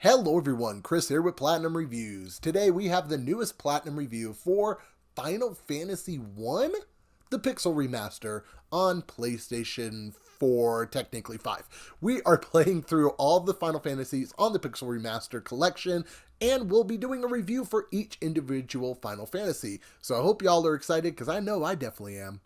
Hello everyone, Chris here with Platinum Reviews. Today we have the newest Platinum review for Final Fantasy 1, the Pixel Remaster on PlayStation 4, technically 5. We are playing through all of the Final Fantasies on the Pixel Remaster collection, and we'll be doing a review for each individual Final Fantasy. So I hope y'all are excited, because I know I definitely am.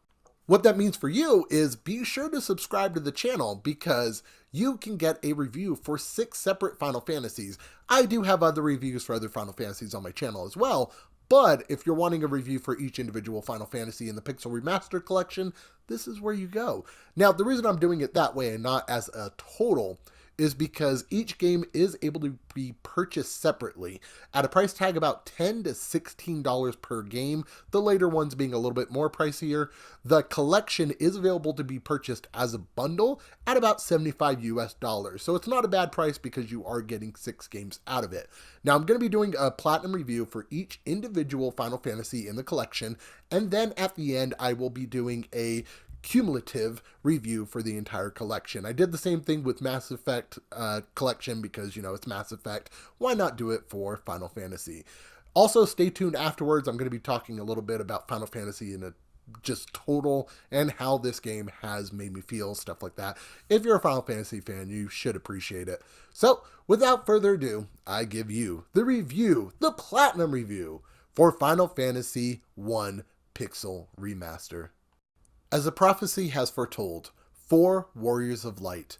What that means for you is be sure to subscribe to the channel because you can get a review for 6 separate Final Fantasies. I do have other reviews for other Final Fantasies on my channel as well, but if you're wanting a review for each individual Final Fantasy in the Pixel Remastered collection, this is where you go. Now, the reason I'm doing it that way and not as a total is because each game is able to be purchased separately at a price tag about $10 to $16 per game, the later ones being a little bit more pricier. The collection is available to be purchased as a bundle at about $75 US. So it's not a bad price because you are getting 6 games out of it. Now I'm going to be doing a platinum review for each individual Final Fantasy in the collection, and then at the end I will be doing a cumulative review for the entire collection. I did the same thing with Mass Effect collection because, it's Mass Effect. Why not do it for Final Fantasy? Also, stay tuned afterwards. I'm going to be talking a little bit about Final Fantasy in a just total and how this game has made me feel, stuff like that. If you're a Final Fantasy fan, you should appreciate it. So, without further ado, I give you the review, the Platinum review for Final Fantasy 1 Pixel Remaster. As the prophecy has foretold, 4 warriors of light,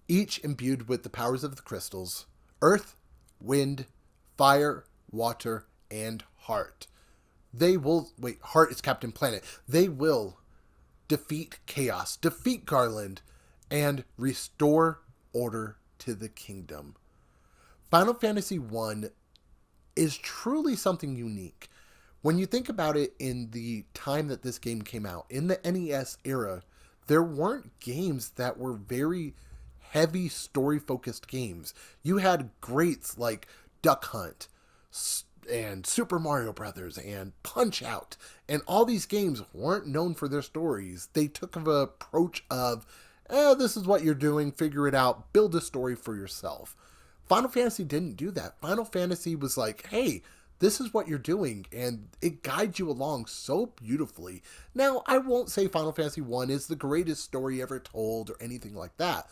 each imbued with the powers of the crystals, earth, wind, fire, water, and heart. Heart is Captain Planet. They will defeat chaos, defeat Garland, and restore order to the kingdom. Final Fantasy 1 is truly something unique. When you think about it, in the time that this game came out, in the NES era, there weren't games that were very heavy story-focused games. You had greats like Duck Hunt and Super Mario Brothers and Punch-Out! And all these games weren't known for their stories. They took an approach of, this is what you're doing, figure it out, build a story for yourself. Final Fantasy didn't do that. Final Fantasy was like, hey, this is what you're doing, and it guides you along so beautifully. Now, I won't say Final Fantasy 1 is the greatest story ever told or anything like that,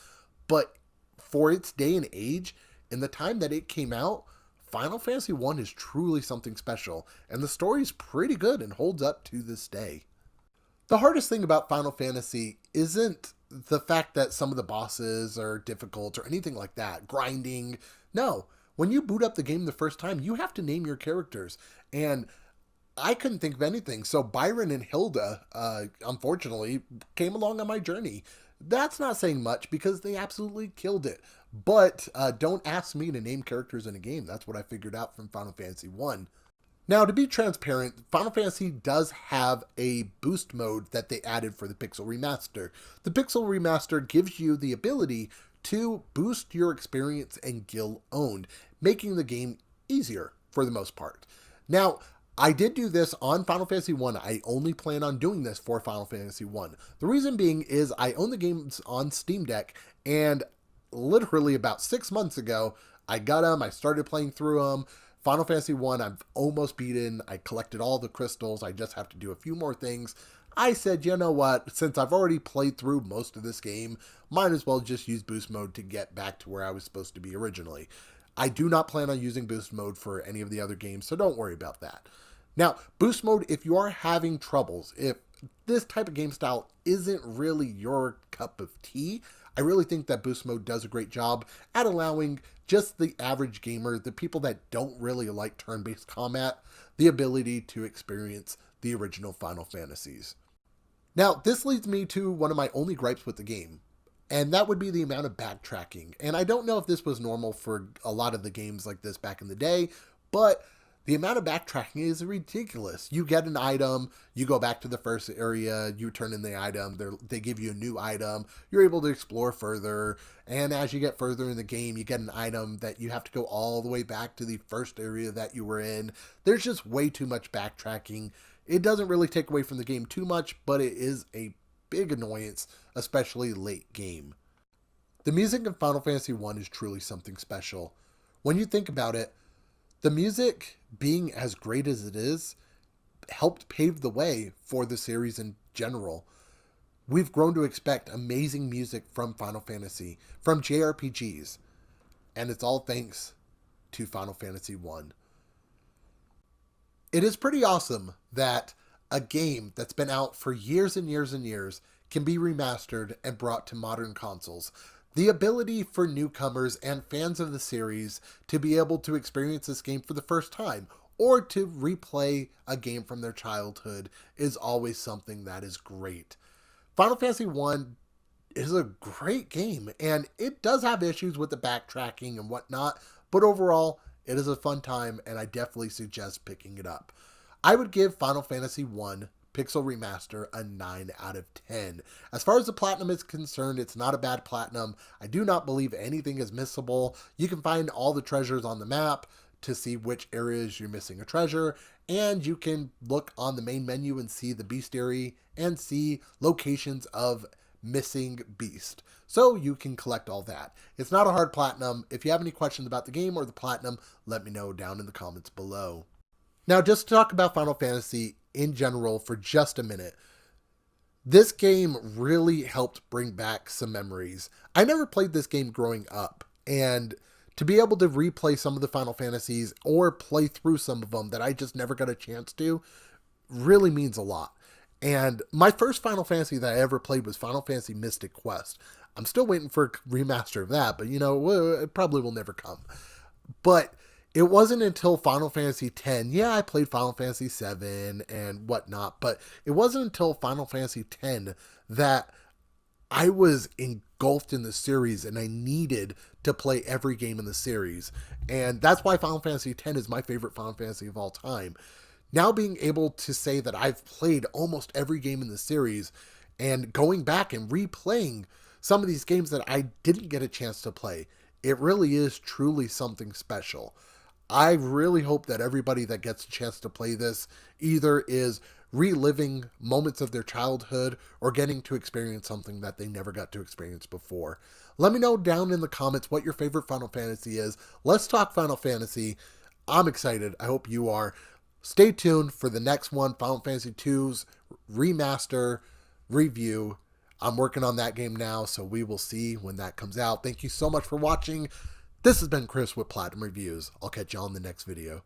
but for its day and age, in the time that it came out, Final Fantasy 1 is truly something special, and the story is pretty good and holds up to this day. The hardest thing about Final Fantasy isn't the fact that some of the bosses are difficult or anything like that, grinding. No. When you boot up the game the first time, you have to name your characters. And I couldn't think of anything. So Byron and Hilda, unfortunately, came along on my journey. That's not saying much because they absolutely killed it. But don't ask me to name characters in a game. That's what I figured out from Final Fantasy 1. Now, to be transparent, Final Fantasy does have a boost mode that they added for the Pixel Remaster. The Pixel Remaster gives you the ability to boost your experience and gil owned, making the game easier for the most part. Now, I did do this on Final Fantasy 1. I only plan on doing this for Final Fantasy 1. The reason being is I own the games on Steam Deck, and literally about 6 months ago, I got them, I started playing through them. Final Fantasy 1, I've almost beaten. I collected all the crystals. I just have to do a few more things. I said, you know what, since I've already played through most of this game, might as well just use boost mode to get back to where I was supposed to be originally. I do not plan on using boost mode for any of the other games, so don't worry about that. Now, boost mode, if you are having troubles, if this type of game style isn't really your cup of tea, I really think that boost mode does a great job at allowing just the average gamer, the people that don't really like turn-based combat, the ability to experience the original Final Fantasies. Now, this leads me to one of my only gripes with the game, and that would be the amount of backtracking. And I don't know if this was normal for a lot of the games like this back in the day, but the amount of backtracking is ridiculous. You get an item, you go back to the first area, you turn in the item, they give you a new item, you're able to explore further, and as you get further in the game, you get an item that you have to go all the way back to the first area that you were in. There's just way too much backtracking. It doesn't really take away from the game too much, but it is a big annoyance, especially late game. The music in Final Fantasy 1 is truly something special. When you think about it, the music being as great as it is helped pave the way for the series in general. We've grown to expect amazing music from Final Fantasy, from JRPGs, and it's all thanks to Final Fantasy 1. It is pretty awesome that a game that's been out for years and years and years can be remastered and brought to modern consoles. The ability for newcomers and fans of the series to be able to experience this game for the first time or to replay a game from their childhood is always something that is great. Final Fantasy 1 is a great game, and it does have issues with the backtracking and whatnot, but overall, it is a fun time, and I definitely suggest picking it up. I would give Final Fantasy 1 Pixel Remaster a 9 out of 10. As far as the platinum is concerned, it's not a bad platinum. I do not believe anything is missable. You can find all the treasures on the map to see which areas you're missing a treasure, and you can look on the main menu and see the bestiary and see locations of missing beast. So you can collect all that. It's not a hard platinum. If you have any questions about the game or the platinum, let me know down in the comments below. Now, just to talk about Final Fantasy in general for just a minute, this game really helped bring back some memories. I never played this game growing up, and to be able to replay some of the Final Fantasies or play through some of them that I just never got a chance to really means a lot. And my first Final Fantasy that I ever played was Final Fantasy Mystic Quest. I'm still waiting for a remaster of that, but you know, it probably will never come. But it wasn't until Final Fantasy X, yeah, I played Final Fantasy VII and whatnot, but it wasn't until Final Fantasy X that I was engulfed in the series and I needed to play every game in the series. And that's why Final Fantasy X is my favorite Final Fantasy of all time. Now being able to say that I've played almost every game in the series and going back and replaying some of these games that I didn't get a chance to play, it really is truly something special. I really hope that everybody that gets a chance to play this either is reliving moments of their childhood or getting to experience something that they never got to experience before. Let me know down in the comments what your favorite Final Fantasy is. Let's talk Final Fantasy. I'm excited. I hope you are. Stay tuned for the next one, Final Fantasy II's remaster review. I'm working on that game now, so we will see when that comes out. Thank you so much for watching. This has been Chris with Platinum Reviews. I'll catch you on the next video.